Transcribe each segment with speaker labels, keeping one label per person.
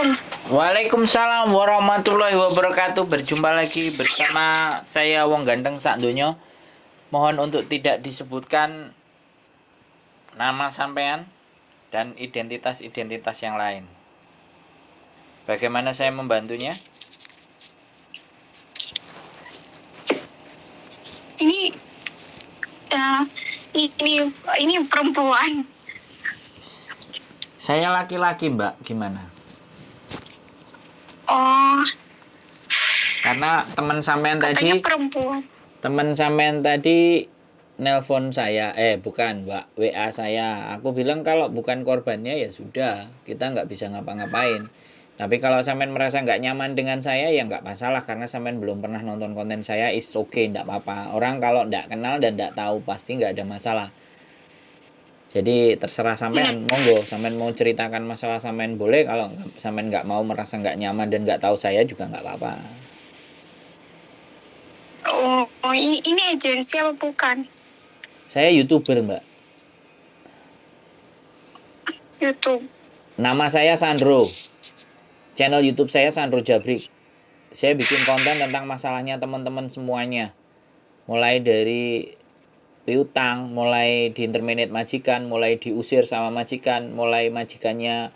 Speaker 1: Assalamualaikum.
Speaker 2: Waalaikumsalam warahmatullahi wabarakatuh. Berjumpa lagi bersama saya Wong Ganteng Sak Donya. Mohon untuk tidak disebutkan nama sampean dan identitas-identitas yang lain. Bagaimana saya membantunya?
Speaker 1: Ini uh, ini perempuan.
Speaker 2: Saya laki-laki, Mbak. Gimana?
Speaker 1: Oh,
Speaker 2: Karena teman sampean
Speaker 1: katanya
Speaker 2: tadi,
Speaker 1: perempuan.
Speaker 2: nelpon saya, bukan, Mbak, WA saya. Aku bilang kalau bukan korbannya ya sudah, kita nggak bisa ngapa-ngapain. Tapi kalau sampean merasa nggak nyaman dengan saya ya nggak masalah, karena sampean belum pernah nonton konten saya, is okay, nggak apa-apa. Orang kalau nggak kenal dan nggak tahu pasti nggak ada masalah. Jadi terserah sampean, monggo sampean mau ceritakan masalah sampean boleh, kalau sampean nggak mau merasa nggak nyaman dan nggak tahu saya juga nggak apa-apa.
Speaker 1: Oh, ini agensi apa bukan?
Speaker 2: Saya YouTuber, Mbak.
Speaker 1: YouTube.
Speaker 2: Nama saya Sandro. Channel YouTube saya Sandro Jabrik. Saya bikin konten tentang masalahnya teman-teman semuanya. Mulai dari piutang, mulai diinterminate majikan, mulai diusir sama majikan, mulai majikannya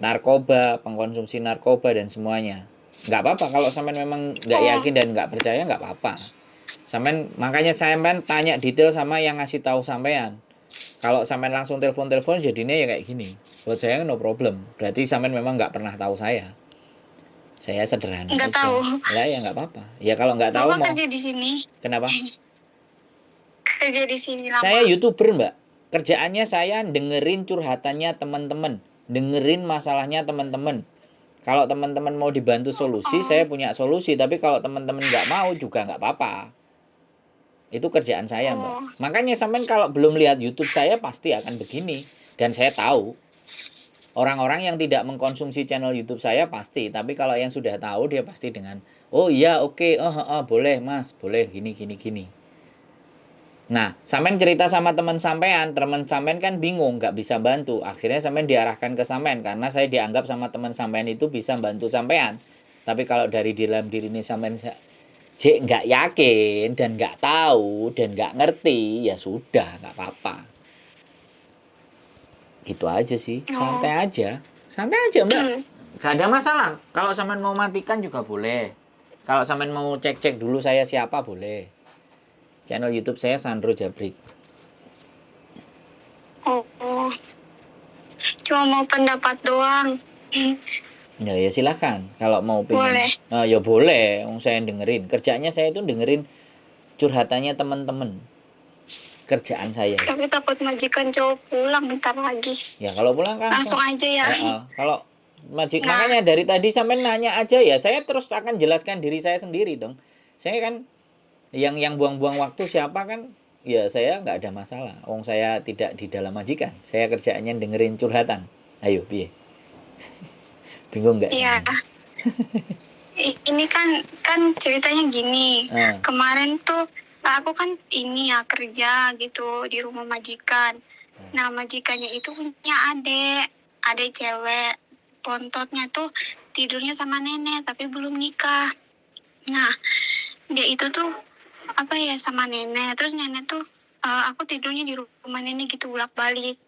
Speaker 2: narkoba, pengkonsumsi narkoba dan semuanya. Nggak apa-apa kalau sampean memang nggak yakin dan nggak percaya, nggak apa-apa. Sampean, makanya sampean tanya detail sama yang ngasih tahu sampean. Kalau sampean langsung telepon jadinya ya kayak gini. Buat saya no problem. Berarti sampean memang nggak pernah tahu saya. Saya sederhana
Speaker 1: Nggak
Speaker 2: aja.
Speaker 1: tahu.
Speaker 2: Lah ya nggak apa-apa. Ya kalau nggak tahu
Speaker 1: Bapak
Speaker 2: mau.
Speaker 1: kerja di sini.
Speaker 2: Kenapa?
Speaker 1: Kerja di sini lama.
Speaker 2: Saya YouTuber, Mbak. Kerjaannya saya dengerin curhatannya teman-teman, dengerin masalahnya teman-teman. Kalau teman-teman mau dibantu solusi, saya punya solusi. Tapi kalau teman-teman nggak mau juga nggak apa-apa. Itu kerjaan saya, Mbak. Makanya sampean kalau belum lihat YouTube saya pasti akan begini. Dan saya tahu orang-orang yang tidak mengkonsumsi channel YouTube saya pasti. Tapi kalau yang sudah tahu dia pasti dengan, oh iya oke, boleh mas, boleh gini gini gini. Nah, sampean cerita sama teman sampean kan bingung, nggak bisa bantu. Akhirnya sampean diarahkan ke sampean karena saya dianggap sama teman sampean itu bisa bantu sampean. Tapi kalau dari dalam diri ini sampean nggak yakin dan nggak tahu dan nggak ngerti, ya sudah, nggak apa-apa. Gitu aja sih, santai aja, Mbak. Nggak ada masalah. Kalau sampean mau matikan juga boleh. Kalau sampean mau cek-cek dulu saya siapa boleh. Channel YouTube saya Sandro Jabrik.
Speaker 1: Oh, cuma mau pendapat doang.
Speaker 2: Ya silakan. Kalau mau
Speaker 1: Boleh.
Speaker 2: ya boleh. Saya dengerin. Kerjanya saya itu dengerin curhatannya teman-teman. Kerjaan saya.
Speaker 1: Tapi takut majikan cowok pulang bentar lagi.
Speaker 2: Ya kalau pulang kan
Speaker 1: langsung aja ya.
Speaker 2: Kalau makanya dari tadi sampai nanya aja ya. Saya terus akan jelaskan diri saya sendiri dong. Saya kan yang buang-buang waktu siapa kan? Ya saya nggak ada masalah. Saya tidak di dalam majikan. Saya kerjaannya dengerin curhatan. Ayo, piye? Bingung nggak?
Speaker 1: Iya. Ini kan ceritanya gini. Kemarin tuh aku kan ini ya kerja gitu di rumah majikan. Nah majikannya itu punya adik cewek. Pontotnya tuh tidurnya sama nenek tapi belum nikah. Nah dia itu tuh apa ya sama nenek. Terus nenek tuh aku tidurnya di rumah nenek gitu bolak-balik.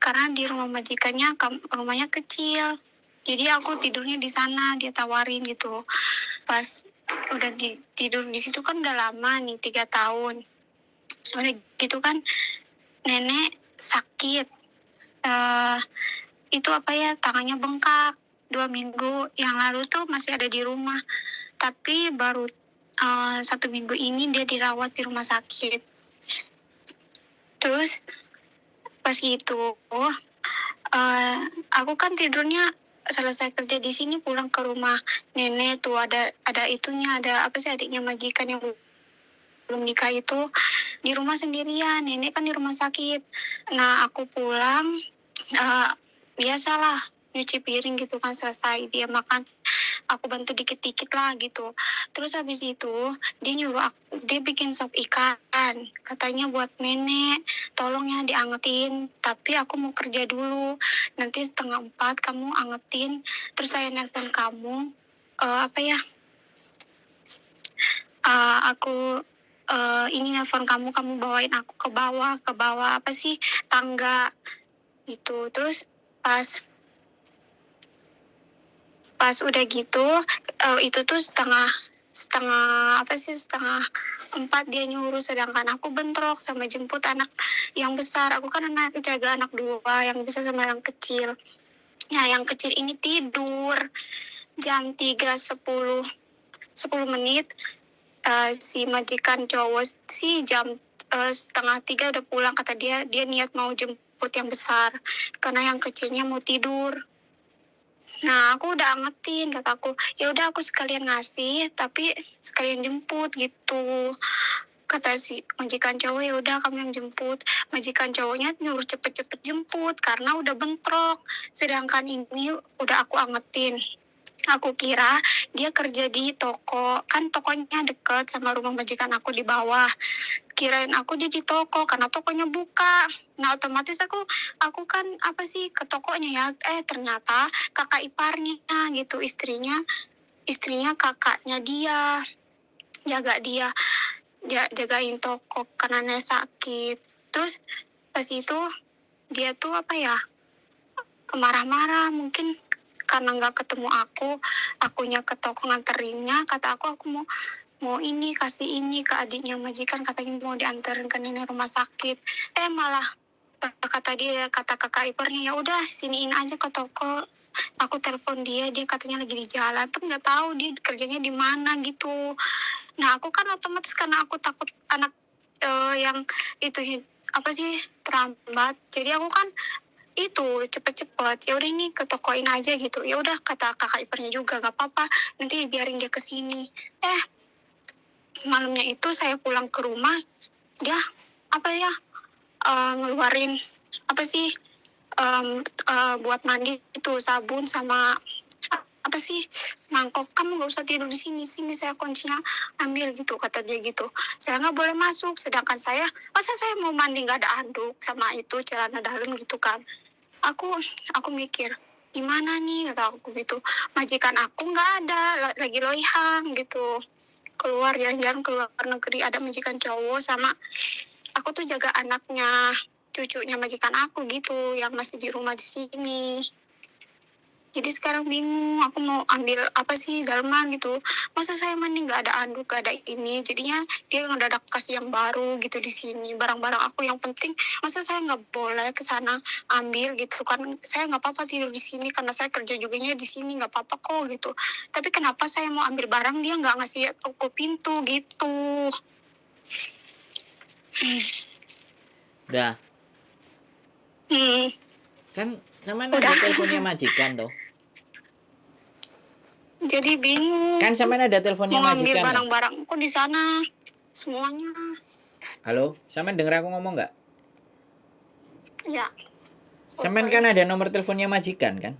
Speaker 1: Karena di rumah majikannya rumahnya kecil. Jadi aku tidurnya di sana, dia tawarin gitu. Pas udah tidur di situ kan udah lama nih 3 tahun. Udah gitu kan nenek sakit. Itu apa ya tangannya bengkak. 2 minggu yang lalu tuh masih ada di rumah. Tapi baru 1 minggu ini dia dirawat di rumah sakit. Terus pas gitu aku kan tidurnya selesai kerja di sini pulang ke rumah nenek tuh ada itunya ada apa sih adiknya majikan yang belum nikah itu di rumah sendirian, nenek kan di rumah sakit. Nah aku pulang biasalah nyuci piring gitu kan selesai dia makan aku bantu dikit-dikit lah gitu. Terus habis itu dia nyuruh aku, dia bikin sop ikan katanya buat nenek tolong ya diangetin tapi aku mau kerja dulu nanti 3:30 kamu angetin terus saya nelpon kamu, apa ya, aku ini nelpon kamu bawain aku ke bawah apa sih, tangga gitu. Terus pas udah gitu, itu tuh setengah 4 dia nyuruh, sedangkan aku bentrok sama jemput anak yang besar. Aku kan jaga anak 2, yang besar sama yang kecil. Nah, yang kecil ini tidur jam 3:10 menit. Si majikan cowok sih jam 2:30 udah pulang, kata dia niat mau jemput yang besar karena yang kecilnya mau tidur. Nah, aku udah angetin, kataku, ya udah aku sekalian ngasih, tapi sekalian jemput gitu. Kata si majikan cowok, ya udah kamu yang jemput. Majikan cowoknya nyuruh cepet-cepet jemput karena udah bentrok. Sedangkan ini udah aku angetin. Aku kira dia kerja di toko, kan tokonya deket sama rumah majikan aku di bawah. Kirain aku dia di toko karena tokonya buka. Nah, otomatis aku kan apa sih ke tokonya ya. Ternyata kakak iparnya gitu, istrinya kakaknya dia, jagain toko karena dia sakit. Terus pas itu dia tuh apa ya, marah-marah mungkin karena nggak ketemu akunya ke toko nganterinnya. Kata aku mau ini, kasih ini ke adiknya majikan, katanya mau dianterin ke nenek rumah sakit. Malah kata kakak iparnya, ya udah siniin aja ke toko. Aku telepon dia katanya lagi di jalan, tapi nggak tahu dia kerjanya di mana gitu. Nah, aku kan otomatis karena aku takut anak yang itu apa sih terlambat, jadi aku kan itu cepet-cepet, ya udah ini ke tokoin aja gitu. Ya udah, kata kakak iparnya juga, gak apa-apa, nanti biarin dia kesini. Malamnya itu saya pulang ke rumah, dia apa ya, ngeluarin apa sih, buat mandi itu sabun sama apa sih, mangkok. Kamu nggak usah tidur di sini, saya kuncinya ambil gitu, kata dia gitu. Saya nggak boleh masuk, sedangkan masa saya mau mandi nggak ada handuk sama itu celana dalam gitu kan. Aku mikir, gimana nih, kata aku gitu. Majikan aku nggak ada, lagi loihang gitu, keluar jalan-jalan ke luar negeri. Ada majikan cowok sama aku tuh jaga anaknya, cucunya majikan aku gitu, yang masih di rumah di sini. Jadi sekarang bingung, aku mau ambil apa sih daleman gitu. Masa saya mandi nggak ada anduk, nggak ada ini. Jadinya dia ngedadak kasih yang baru gitu di sini. Barang-barang aku yang penting, masa saya nggak boleh ke sana ambil gitu kan? Saya nggak apa-apa tidur di sini karena saya kerja juga di sini, nggak apa-apa kok gitu. Tapi kenapa saya mau ambil barang dia nggak ngasih aku pintu gitu?
Speaker 2: Udah. Kan sama ada teleponnya majikan toh.
Speaker 1: Jadi bingung.
Speaker 2: Kan sama ada teleponnya
Speaker 1: mau
Speaker 2: majikan.
Speaker 1: Mau ambil barang-barangku di sana semuanya.
Speaker 2: Halo, Samen denger aku ngomong nggak?
Speaker 1: Ya.
Speaker 2: Samen kan ada nomor teleponnya majikan kan?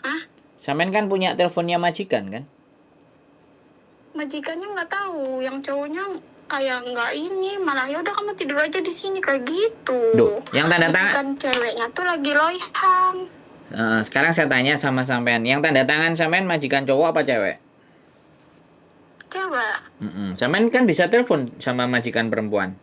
Speaker 1: Hah?
Speaker 2: Samen kan punya teleponnya majikan kan?
Speaker 1: Majikannya nggak tahu, yang cowoknya kayak nggak ini, malah ya udah kamu tidur aja di sini kayak gitu.
Speaker 2: Duh, yang tanda tangan
Speaker 1: kan ceweknya tuh lagi loihang.
Speaker 2: Sekarang saya tanya sama sampean, yang tanda tangan sampean majikan cowok apa cewek?
Speaker 1: Cewek.
Speaker 2: Sampean kan bisa telepon sama majikan perempuan.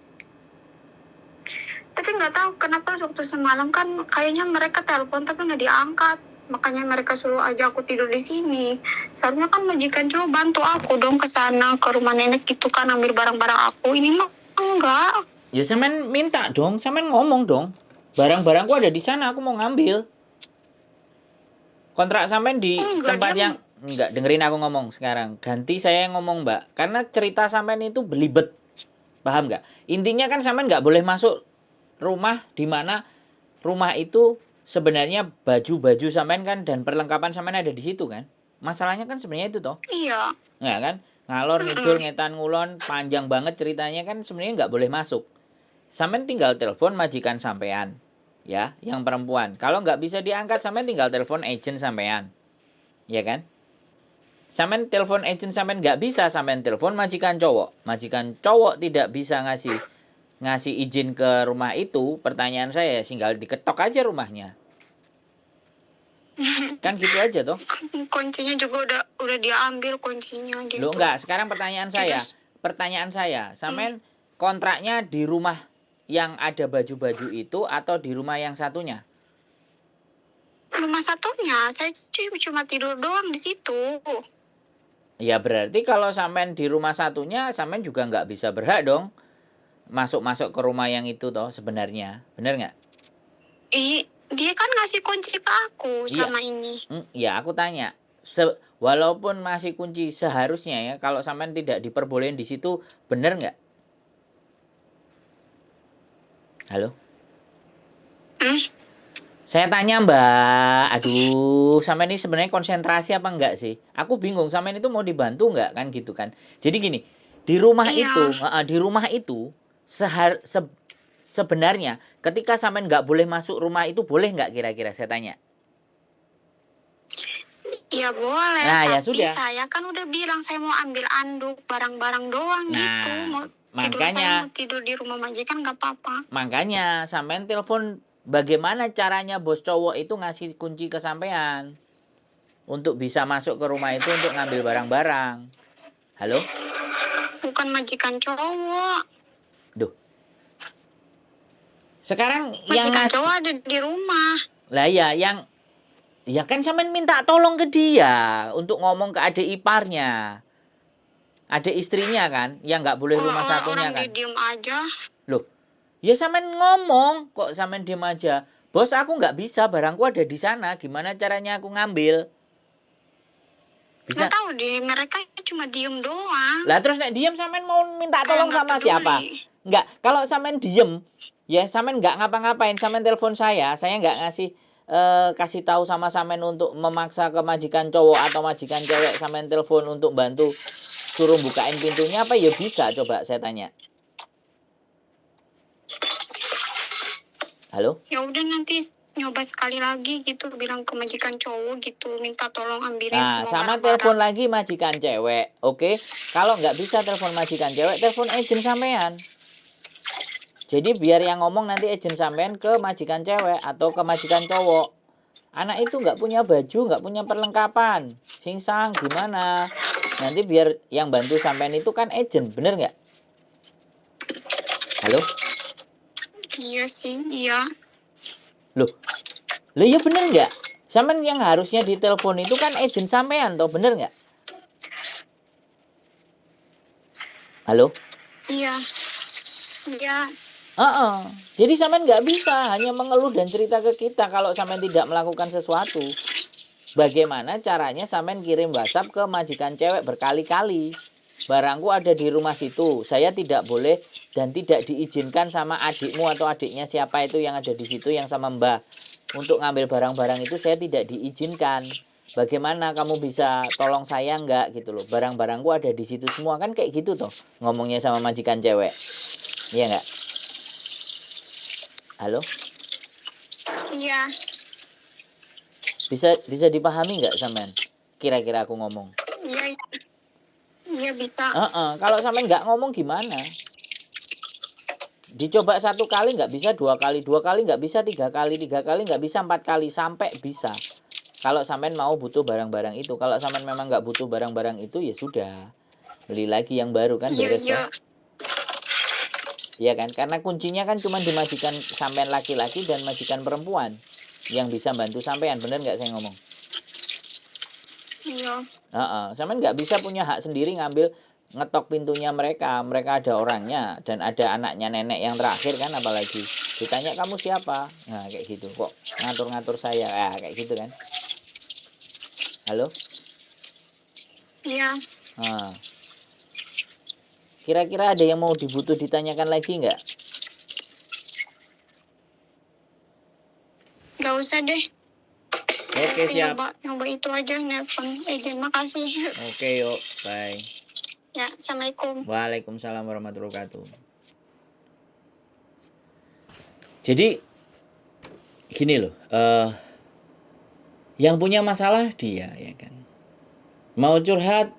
Speaker 1: Tapi nggak tahu kenapa waktu semalam kan kayaknya mereka telepon tapi nggak diangkat. Makanya mereka suruh aja aku tidur di sini. Seharusnya kan majikan cowok bantu aku dong ke sana, ke rumah nenek gitu kan, ambil barang-barang aku. Ini mah enggak.
Speaker 2: Ya sampean minta dong, sampean ngomong dong. Barang-barangku ada di sana, aku mau ngambil. Kontrak sampean di tempat yang enggak, dengerin aku ngomong sekarang. Ganti saya yang ngomong, Mbak. Karena cerita sampean itu belibet. Paham nggak? Intinya kan sampean nggak boleh masuk rumah di mana rumah itu sebenarnya baju-baju sampean kan dan perlengkapan sampean ada di situ kan. Masalahnya kan sebenarnya itu toh.
Speaker 1: Iya.
Speaker 2: Nggak kan? Ngalor ngidul ngetan ngulon panjang banget ceritanya kan, sebenarnya nggak boleh masuk. Sampean tinggal telepon majikan sampean. Ya, yang perempuan. Kalau nggak bisa diangkat, sampean tinggal telepon agent sampean. Ya kan? Sampean telepon agent sampean nggak bisa, sampean telepon majikan cowok. Majikan cowok tidak bisa ngasih izin ke rumah itu. Pertanyaan saya, tinggal diketok aja rumahnya. Kan gitu aja toh.
Speaker 1: Kuncinya juga udah dia ambil kuncinya dia.
Speaker 2: Loh enggak, sekarang pertanyaan saya, sampean kontraknya di rumah yang ada baju-baju itu atau di rumah yang satunya?
Speaker 1: Rumah satunya, saya cuma tidur doang di situ.
Speaker 2: Ya berarti kalau sampean di rumah satunya, sampean juga nggak bisa berhak dong masuk-masuk ke rumah yang itu toh sebenarnya, bener nggak?
Speaker 1: Dia kan ngasih kunci ke aku
Speaker 2: Iya.
Speaker 1: sama ini.
Speaker 2: Ya aku tanya, walaupun masih kunci seharusnya ya, kalau sampean tidak diperbolehin di situ, bener nggak? Halo? Saya tanya Mbak, aduh, sampean ini sebenarnya konsentrasi apa enggak sih? Aku bingung, sampean itu mau dibantu enggak kan gitu kan? Jadi gini, di rumah itu, sebenarnya ketika sampean nggak boleh masuk rumah itu boleh nggak kira-kira saya tanya?
Speaker 1: Ya boleh,
Speaker 2: Nah, ya
Speaker 1: tapi
Speaker 2: sudah.
Speaker 1: saya kan udah bilang saya mau ambil anduk, barang-barang doang gitu. Saya mau tidur di rumah majikan nggak apa-apa.
Speaker 2: Makanya sampean telepon bagaimana caranya bos cowok itu ngasih kunci ke sampean untuk bisa masuk ke rumah itu untuk ngambil barang-barang. Halo?
Speaker 1: Bukan majikan cowok.
Speaker 2: Duh. Sekarang
Speaker 1: majikan cowok ada di rumah.
Speaker 2: Lah ya kan sampean minta tolong ke dia untuk ngomong ke adik iparnya. Adik istrinya kan yang nggak boleh rumah satunya kan.
Speaker 1: Orang diem aja.
Speaker 2: Loh. Ya sampean ngomong kok sampean diem aja. Bos aku nggak bisa, barangku ada di sana. Gimana caranya aku ngambil?
Speaker 1: Bisa. Nggak tahu deh, mereka cuma diem doang.
Speaker 2: Lah terus nek diem sampean mau minta tolong sama siapa? Enggak, kalau sampean diem, ya sampean nggak ngapa-ngapain, sampean telepon saya nggak ngasih kasih tahu sama sampean untuk memaksa ke majikan cowok atau majikan cewek, sampean telepon untuk bantu suruh bukain pintunya apa ya bisa, coba saya tanya. Halo? Ya
Speaker 1: udah nanti nyoba sekali lagi gitu, bilang ke majikan cowok gitu, minta tolong ambilin semua
Speaker 2: sama
Speaker 1: barang-barang.
Speaker 2: telepon lagi majikan cewek, oke? Kalau nggak bisa telepon majikan cewek, telepon agent sampean. Jadi biar yang ngomong nanti agent sampean ke majikan cewek atau ke majikan cowok. Anak itu nggak punya baju, nggak punya perlengkapan. Singsang gimana? Nanti biar yang bantu sampean itu kan agent, bener nggak? Halo?
Speaker 1: Iya sih, iya.
Speaker 2: Loh ya bener nggak? Sampean yang harusnya ditelepon itu kan agent sampean, toh bener nggak? Halo?
Speaker 1: Iya.
Speaker 2: Jadi sampean nggak bisa hanya mengeluh dan cerita ke kita kalau sampean tidak melakukan sesuatu. Bagaimana caranya sampean kirim WhatsApp ke majikan cewek berkali-kali. Barangku ada di rumah situ. Saya tidak boleh dan tidak diizinkan sama adikmu atau adiknya siapa itu yang ada di situ yang sama Mbah. Untuk ngambil barang-barang itu saya tidak diizinkan. Bagaimana kamu bisa tolong saya enggak gitu loh. Barang-barangku ada di situ semua kan kayak gitu toh ngomongnya sama majikan cewek. Iya enggak? Halo?
Speaker 1: Iya.
Speaker 2: Bisa dipahami nggak sampean? Kira-kira aku ngomong.
Speaker 1: Iya bisa.
Speaker 2: Kalau sampean nggak ngomong gimana? Dicoba 1 kali nggak bisa, 2 kali, 2 kali nggak bisa, 3 kali, 3 kali nggak bisa, 4 kali sampai bisa. Kalau sampean mau butuh barang-barang itu, kalau sampean memang nggak butuh barang-barang itu ya sudah, beli lagi yang baru kan beres ya. Iya kan? Karena kuncinya kan cuma di majikan sampean laki-laki dan majikan perempuan yang bisa bantu sampean, bener nggak saya ngomong?
Speaker 1: Iya.
Speaker 2: Sampean nggak bisa punya hak sendiri ngambil ngetok pintunya mereka ada orangnya dan ada anaknya nenek yang terakhir kan, apalagi ditanya kamu siapa, nah kayak gitu kok ngatur-ngatur saya kayak gitu kan. Halo?
Speaker 1: Iya.
Speaker 2: Kira-kira ada yang mau ditanyakan lagi nggak?
Speaker 1: Nggak usah deh.
Speaker 2: Oke, siap.
Speaker 1: Nyoba itu aja nelfon. Terima kasih.
Speaker 2: Oke, yuk, bye.
Speaker 1: Ya, assalamualaikum.
Speaker 2: Waalaikumsalam warahmatullahi wabarakatuh. Jadi gini loh, yang punya masalah dia ya kan. Mau curhat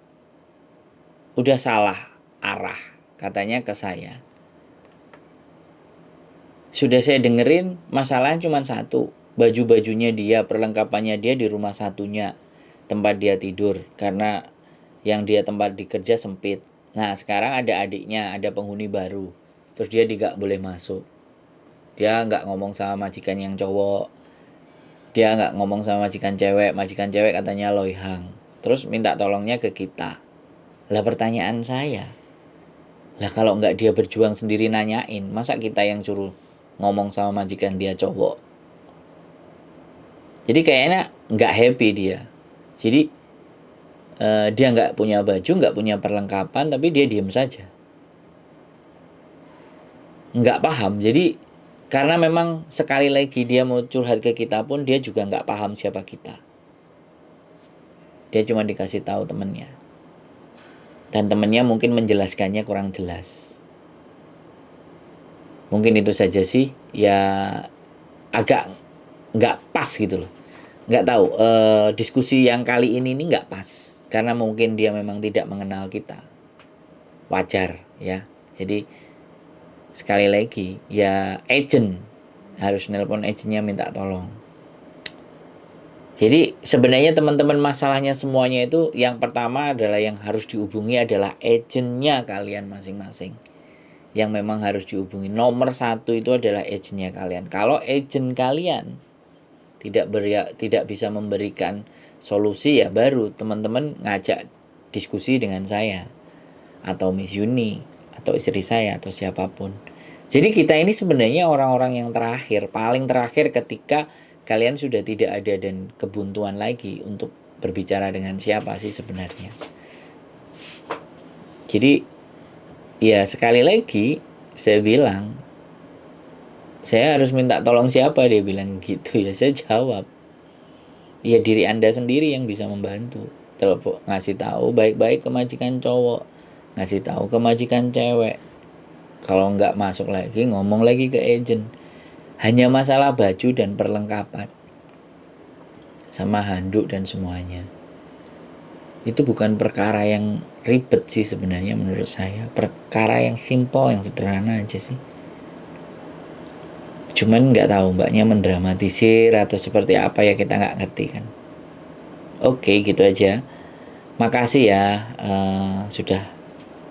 Speaker 2: udah salah arah katanya ke saya. Sudah saya dengerin masalahnya cuma satu. baju-bajunya dia, perlengkapannya dia di rumah satunya, tempat dia tidur, karena yang dia tempat dikerja sempit. Nah sekarang ada adiknya, ada penghuni baru, terus dia tidak boleh masuk. Dia nggak ngomong sama majikan yang cowok, dia nggak ngomong sama majikan cewek katanya loihang, terus minta tolongnya ke kita. Lah pertanyaan saya, lah kalau nggak dia berjuang sendiri nanyain, masa kita yang suruh ngomong sama majikan dia cowok? Jadi kayaknya nggak happy dia. Jadi dia nggak punya baju, nggak punya perlengkapan, tapi dia diem saja, nggak paham. Jadi karena memang sekali lagi dia mau curhat ke kita pun dia juga nggak paham siapa kita. Dia cuma dikasih tahu temennya, dan temennya mungkin menjelaskannya kurang jelas. Mungkin itu saja sih, ya agak nggak pas gitu loh. Nggak tahu, diskusi yang kali ini nggak pas, karena mungkin dia memang tidak mengenal kita. Wajar ya. Jadi sekali lagi, ya agent harus nelpon agentnya minta tolong. Jadi sebenarnya teman-teman masalahnya semuanya itu yang pertama adalah yang harus dihubungi adalah agentnya kalian masing-masing. Yang memang harus dihubungi. Nomor 1 itu adalah agentnya kalian. Kalau agent kalian tidak bisa memberikan solusi, ya baru teman-teman ngajak diskusi dengan saya atau Miss Yuni atau istri saya atau siapapun. Jadi kita ini sebenarnya orang-orang yang terakhir, paling terakhir ketika kalian sudah tidak ada dan kebuntuan lagi untuk berbicara dengan siapa sih sebenarnya. Jadi ya sekali lagi saya bilang, saya harus minta tolong siapa, dia bilang gitu. Ya saya jawab, ya diri Anda sendiri yang bisa membantu. Telepon, ngasih tahu baik-baik ke majikan cowok, ngasih tahu ke majikan cewek. Kalau nggak masuk lagi, ngomong lagi ke agent. Hanya masalah baju dan perlengkapan, sama handuk dan semuanya. Itu bukan perkara yang ribet sih sebenarnya menurut saya. Perkara yang simple, yang sederhana aja sih. Cuman nggak tahu mbaknya mendramatisir atau seperti apa, ya kita nggak ngerti kan. Oke, gitu aja. Makasih ya sudah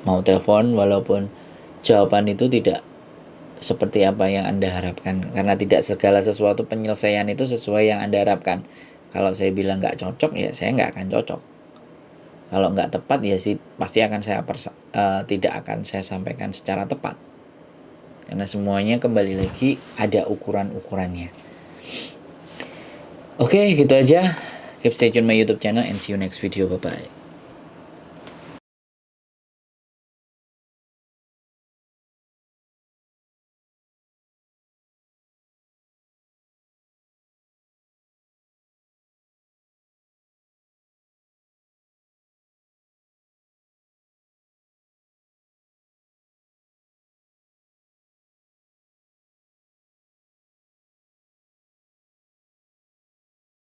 Speaker 2: mau telepon, walaupun jawaban itu tidak seperti apa yang Anda harapkan. Karena tidak segala sesuatu penyelesaian itu sesuai yang Anda harapkan. Kalau saya bilang nggak cocok, ya saya nggak akan cocok. Kalau nggak tepat, ya sih pasti akan tidak akan saya sampaikan secara tepat. Karena semuanya kembali lagi ada ukuran-ukurannya. Oke, gitu aja. Keep stay tune my YouTube channel and see you next video. Bye-bye.